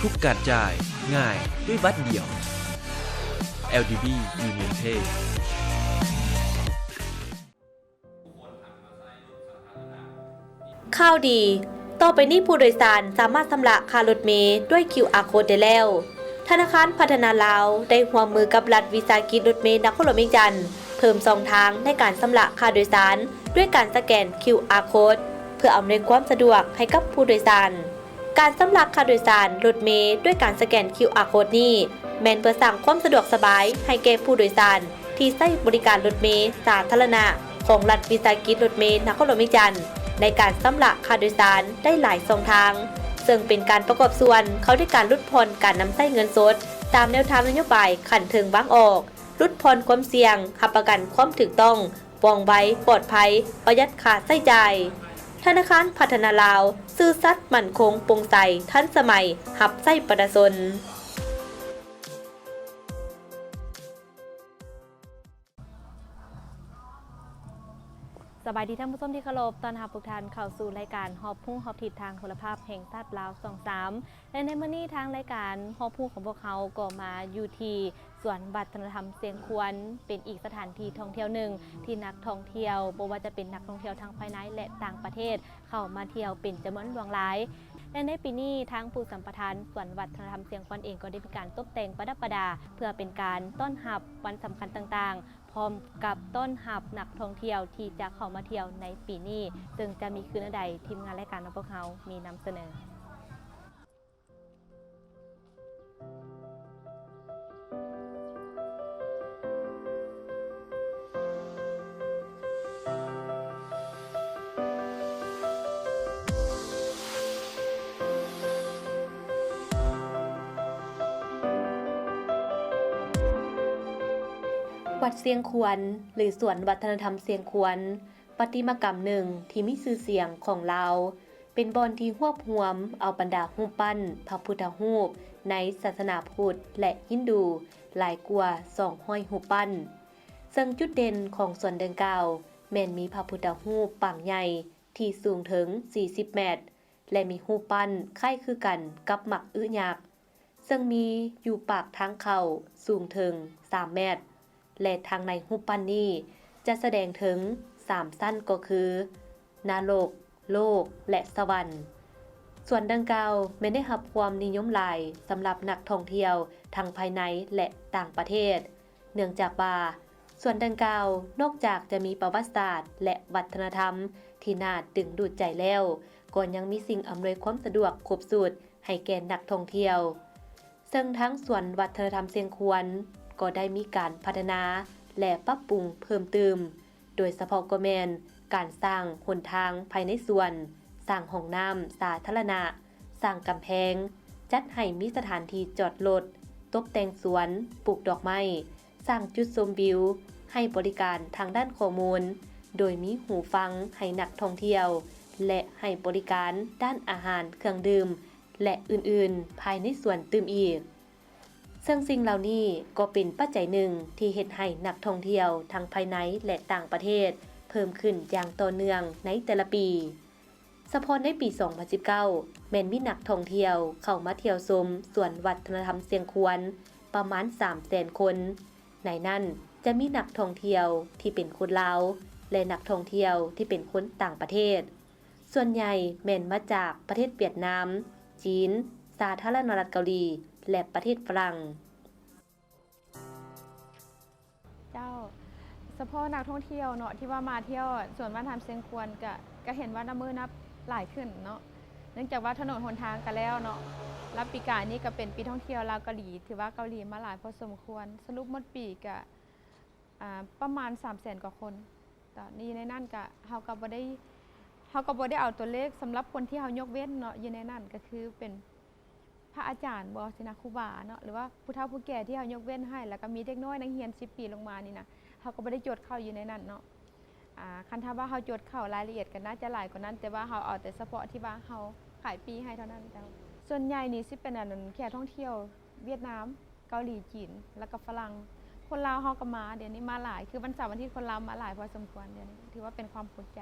ทุกการจ่ายง่ายด้วยบัตรเดียว LDB Union Pay ข่าวดีต่อไปนี้ผู้โดยสารสามารถชำระค่ารถเมล์ด้วย QR Code ได้แล้วธนาคารพัฒนาลาวได้ร่วมมือกับรัฐวิสาหกิจรถเมล์นครหลวงเวียงจันทน์เพิ่มช่องทางในการชำระค่าโดยสารด้วยการสแกน QR Code เพื่ออำนวยความสะดวกให้กับผู้โดยสารการชำระค่าโดยสารรถเมล์ด้วยการสแกน QR Code นี้แม้นเพื่อสร้างความสะดวกสบายให้แก่ผู้โดยสารที่ใช้บริการรถเมล์สาธารณะของรัฐวิสาหกิจรถเมล์นครหลวงเวียงจันทน์ในการชำระค่าโดยสารได้หลายช่องทางซึ่งเป็นการประกอบส่วนเขาด้วยการลดผ่อนการนำใช้เงินสดตามแนวทางนโยบายขันถึงวางออกลดผ่อนความเสี่ยงหับประกันความถูกต้องว่องไวปลอดภัยประหยัดค่าใช้จ่ายธนาคารพัฒนาลาวซื่อสัตย์มั่นคงโปร่งใสทันสมัยหับใช้ประชาชนสบายดีท่านผู้ชมที่เคารพตอนรับทุกท่านเข้าสู่รายการฮอบพุ่งฮอบทิศทางโทรภาพแห่งชาติลาว23และในมื้อนี้ทางรายการฮอบพุ่งของพวกเขาก็มาอยู่ที่สวนวัฒนธรรมเสียงควรเป็นอีกสถานที่ท่องเที่ยวหนึ่งที่นักท่องเที่ยวบ่ว่าจะเป็นนักท่องเที่ยวทางภายในและต่างประเทศเข้ามาเที่ยวเป็นจำนวนหลวงหลายและในปีนี้ทางผู้สัมปทานสวนวัฒนธรรมเสียงควรเองก็ได้มีการตกแต่งประดับประดาเพื่อเป็นการต้อนรับวันสำคัญต่างๆพร้อมกับต้อนรับนักท่องเที่ยวที่จะเข้ามาเที่ยวในปีนี้ซึ่งจะมีคืนใดทีมงานรายการของพวกเขามีนำเสนอวัดเสียงควรหรือสวนวัฒนธรรมเสียงควรประติมากรรมหนึ่งที่มีชื่อเสียงของลาวเป็นบ่อนที่รวบรวมเอาบรรดารูปปั้นพระพุทธรูปในศาสนาพุทธและฮินดูหลายกว่า200รูปปั้นซึ่งจุดเด่นของส่วนดังกล่าวแม่นมีพระพุทธรูปปางใหญ่ที่สูงถึง40เมตรและมีรูปปั้นคล้ายคือกันกับหมักอึยักษ์ซึ่งมีอยู่ปากทางเข้าสูงถึง3เมตรและทางในรูปปั้นนี้จะแสดงถึง3ชั้นก็คือนรกโลกและสวรรค์ส่วนดังกล่าวแม้ได้รับความนิยมหลายสำหรับนักท่องเที่ยวทั้งภายในและต่างประเทศเนื่องจากว่าส่วนดังกล่าวนอกจากจะมีประวัติศาสตร์และวัฒนธรรมที่น่าดึงดูดใจแล้วก็ยังมีสิ่งอำนวยความสะดวกครบสูตรให้แก่นักท่องเที่ยวซึ่งทั้งส่วนวัฒนธรรมเสียงควรก็ได้มีการพัฒนาและปรับปรุงเพิ่มเติมโดยเฉพาะก็แม่นการสร้างหนทางภายในสวนสร้างห้องน้ำสาธารณะสร้างกำแพงจัดให้มีสถานที่จอดรถตกแต่งสวนปลูกดอกไม้สร้างจุดชมวิวให้บริการทางด้านข้อมูลโดยมีหูฟังให้นักท่องเที่ยวและให้บริการด้านอาหารเครื่องดื่มและอื่นๆภายในสวนตื่มอีกซึ่งสิ่งเหล่านี้ก็เป็นปัจจัยหนึ่งที่เฮ็ดให้นักท่องเที่ยวทั้งภายในและต่างประเทศเพิ่มขึ้นอย่างต่อเนื่องในแต่ละปีเฉพาะในปี 2019 แม้นมีนักท่องเที่ยวเข้ามาเที่ยวชมสวนวัฒนธรรมเสียงควรประมาณ 300,000 คนในนั้นจะมีนักท่องเที่ยวที่เป็นคนลาวและนักท่องเที่ยวที่เป็นคนต่างประเทศส่วนใหญ่แม่นมาจากประเทศเวียดนามจีนสาธารณรัฐเกาหลีและประเทศฝรั่งเจ้าเฉพาะนักท่องเที่ยวเนาะที่ว่ามาเที่ยวส่วนวัฒนธรรมเชียงควรก็เห็นว่าน้ำมือนับหลายขึ้นเนาะเนื่องจากว่าถนนหนทางกันแล้วเนาะรับปีกายนี้ก็เป็นปีท่องเที่ยวลาวเกาหลีถือว่าเกาหลีมาหลายพอสมควรสรุปหมดปีก็ประมาณ 300,000 กว่าคนตอนนี้ในนั่นก็เฮาก็บ่ได้เอาตัวเลขสำหรับคนที่เฮายกเว้นเนาะอยู่ในนั่นก็คือเป็นพระอาจารย์บ่สินะครูบาเนาะหรือว่าผู้เฒ่าผู้แก่ที่เฮายกเว้นให้แล้วก็มีเด็กน้อยนักเรียน10ปีลงมานี่นะเฮาก็บ่ได้จดเข้าอยู่ในนั้นเนาะคันถ้าว่าเฮาจดเข้ารายละเอียดก็น่าจะหลายกว่านั้นแต่ว่าเฮาเอาแต่เฉพาะที่ว่าเฮาขายปีให้เท่านั้นเจ้าส่วนใหญ่นี่สิเป็นอันนั้นแค่ท่องเที่ยวเวียดนามเกาหลีจีนแล้วก็ฝรั่งคนลาวเฮาก็มาเดี๋ยวนี้มาหลายคือวันเสาร์วันอาทิตย์คนลาวมาหลายพอสมควรเดี๋ยวนี้ถือว่าเป็นความภูมิใจ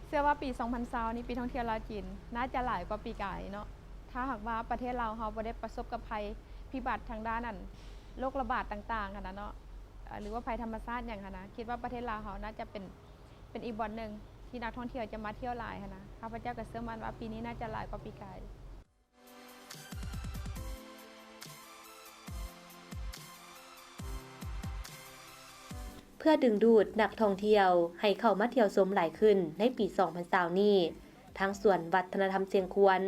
เชื่อว่าปี 2020 นี้ปีท่องเที่ยวลาวจีนน่าจะหลายกว่าปีกายเนาะ ถ้าหากว่าประเทศเราเราบ่ได้ประสบกับภัยพิบัติทางด้านนั้นโรคระบาดต่างๆค่ะนะเนาะหรือว่าภัยธรรมชาติอย่างค่ะนะคิดว่าประเทศลาวเราน่าจะเป็นอีกบ่อนหนึ่งที่นักท่องเที่ยวจะมาเที่ยวหลายค่ะนะข้าพเจ้าก็เชื่อมั่นว่าปีนี้น่าจะหลายกว่าปีกาย เพื่อดึงดูดนักท่องเที่ยวให้เข้ามาเที่ยวชมหลายขึ้นในปี 2020 นี้ทางส่วนวัฒนธรรมเชียงควน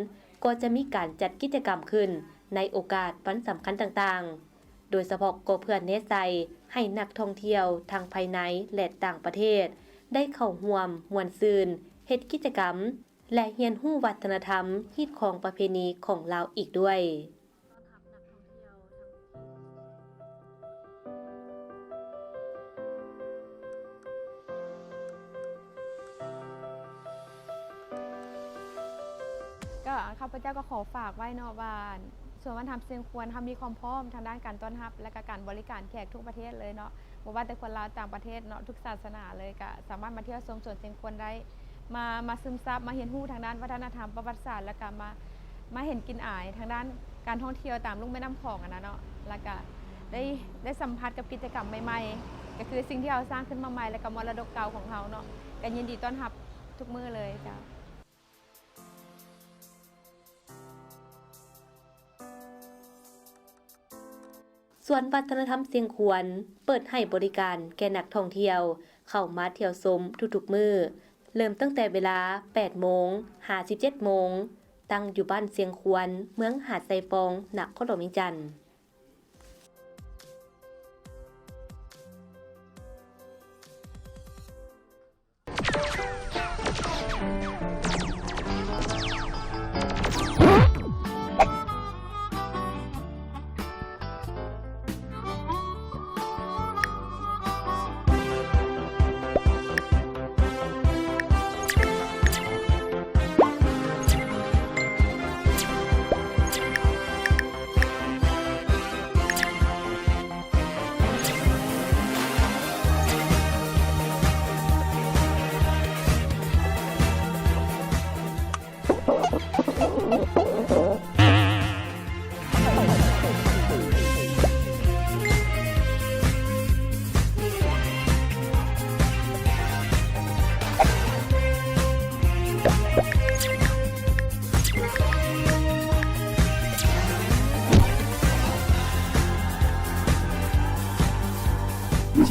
ก็จะมีการจัดกิจกรรมขึ้นในโอกาสวันสำคัญต่างๆ โดยเฉพาะก็เพื่อเน้นใจให้นักท่องเที่ยวทางภายในและต่างประเทศได้เข้าร่วมม่วนซื่นเฮ็ดกิจกรรมและเรียนรู้วัฒนธรรมฮีตของประเพณีของลาวอีกด้วยก็ข้าพเจ้าก็ขอฝากไว้เนาะว่าส่วนวัฒนธรรมเชียงควนทำมีความพร้อมทางด้านการต้อนรับและก็การบริการแขกทุกประเทศเลยเนาะบ่ว่าแต่คนลาวต่างประเทศเนาะทุกศาสนาเลยก็สามารถมาเที่ยวชมสวนเชียงควนได้มาซึมซับมาเรียนรู้ทางด้านวัฒนธรรมประวัติศาสตร์และก็มาเห็นกินอายทางด้านการท่องเที่ยวตามลุ่มแม่น้ำคลองนะเนาะแล้วก็ได้สัมผัสกับกิจกรรมใหม่ๆก็คือสิ่งที่เราสร้างขึ้นมาใหม่และก็มรดกเก่าของเราเนาะก็ยินดีต้อนรับทุกมื้อเลยจ้ะส่วนวัฒนธรรมเชียงควนเปิดให้บริการแก่นักท่องเที่ยวเข้ามาเที่ยวชมทุกๆมื้อเริ่มตั้งแต่เวลา 8 โมง 57 โมงตั้งอยู่บ้านเชียงควนเมืองหาดไซฟองนครหลวงเวียงจันทน์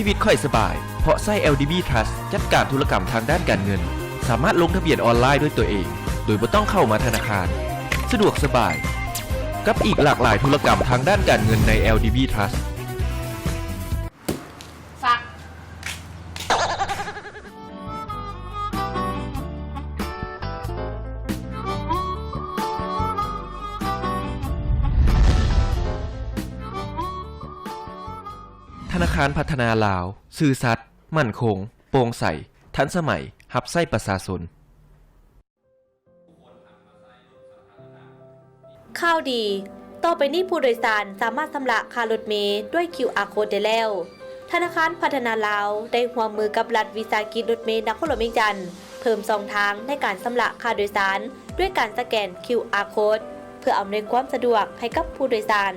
ชีวิตค่อยสบายเพราะไส้ LDB Trust จัดการธุรกรรมทางด้านการเงินสามารถลงทะเบียนออนไลน์ด้วยตัวเองโดยไม่ต้องเข้ามาธนาคารสะดวกสบายกับอีกหลากหลายธุรกรรมทางด้านการเงินใน LDB Trust ฟักธนาคารพัฒนาลาวซื่อสัตย์มั่นคงโปร่งใสทันสมัยรับใช้ประชาชนข่าวดีต่อไปนี้ผู้โดยสารสามารถชำระค่ารถเมล์ด้วย QR Code ได้แล้วธนาคารพัฒนาลาวได้ร่วมมือกับรัฐวิสาหกิจรถเมล์นครหลวงเวียงจันทน์เพิ่มช่องทางในการชำระค่าโดยสารด้วยการสแกน QR Code เพื่ออำนวยความสะดวกให้กับผู้โดยสาร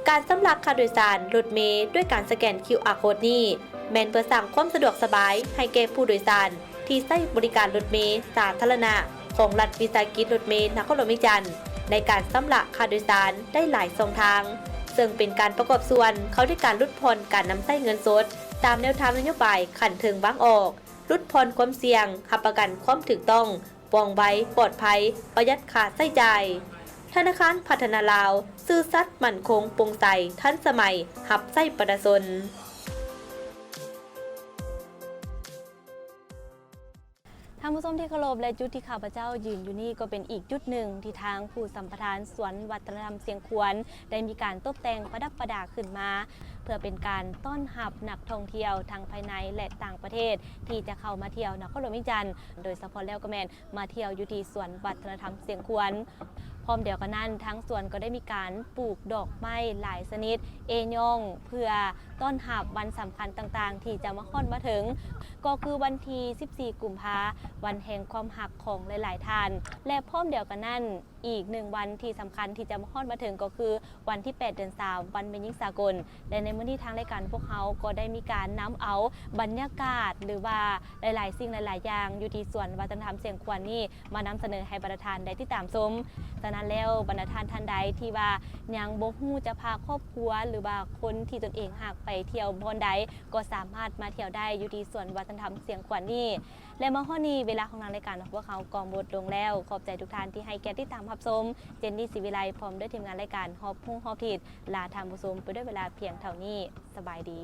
การชำระค่าโดยสารรถเมล์ด้วยการสแกน QR Code นี้แม้นเพื่อสร้างความสะดวกสบายให้แก่ผู้โดยสารที่ใช้บริการรถเมล์สาธารณะของรัฐวิสาหกิจรถเมล์นครหลวงเวียงจันทน์ในการชำระค่าโดยสารได้หลายช่องทางซึ่งเป็นการประกอบส่วนเขาด้วยการลดผ่อนการนำใช้เงินสดตามแนวทางนโยบายขันถึงวางออกลดผ่อนความเสี่ยงหับประกันความถูกต้องว่องไวปลอดภัยประหยัดค่าใช้จ่ายธนาคารพัฒนาลาวซื่อสัตย์มั่นคงโปร่งใสทันสมัยหับใช้ประชาชนท่านผู้ชมที่เคารพและจุดที่ข้าพเจ้ายืนอยู่นี่ก็เป็นอีกจุดหนึ่งที่ทางผู้สัมปทานสวนวัฒนธรรมเชียงควนได้มีการตกแต่งประดับประดาขึ้นมาเพื่อเป็นการต้อนรับนักท่องเที่ยวทั้งภายในและต่างประเทศที่จะเข้ามาเที่ยวนครหลวงเวียงจันทน์โดยเฉพาะแล้วก็แม่นมาเที่ยวอยู่ที่สวนวัฒนธรรมเชียงควนพ ร้อมเดียวกันนั้นทั้งสวนก็ได้มีการปลูกดอกไม้หลายชนิดเอยองเพื่อต้อนรับวันสำคัญต่างๆที่จะมาค่อนมาถึงก็คือวันที่14 กุมภาพันธ์วันแห่งความหักของหลายๆท่านและพร้อมเดียวกันนั้นอีก1วันที่สำคัญที่จะมาค่อนมาถึงก็คือวันที่8 เดือน 3วันแม่หญิงสากลและในมื้อนี้ทางรายการพวกเขาก็ได้มีการนำเอาบรรยากาศหรือว่าหลายๆสิ่งหลายๆอย่างอยู่ที่สวนวัฒนธรรมเสียงขวัญนี่มานำเสนอให้บรรดาท่านได้ติดตามชมฉะนั้นแล้วบรรดาท่านใดที่ว่ายังบ่ฮู้จะพาครอบครัวหรือว่าคนที่ตนเองหากไปเที่ยวบ่อนใดก็สามารถมาเที่ยวได้อยู่ที่สวนวัฒนธรรมเสียงขวัญนี่และมาข้อนี้เวลาของทางรายการของพวกเขากองบทลงแล้วขอบใจทุกท่านที่ให้แก่ติดตามรับชมเจนนี่ศิวิไลพร้อมด้วยทีมงานรายการฮอบฮู้ฮอบทิดลาทางผู้ชมไปด้วยเวลาเพียงเท่านี้สบายดี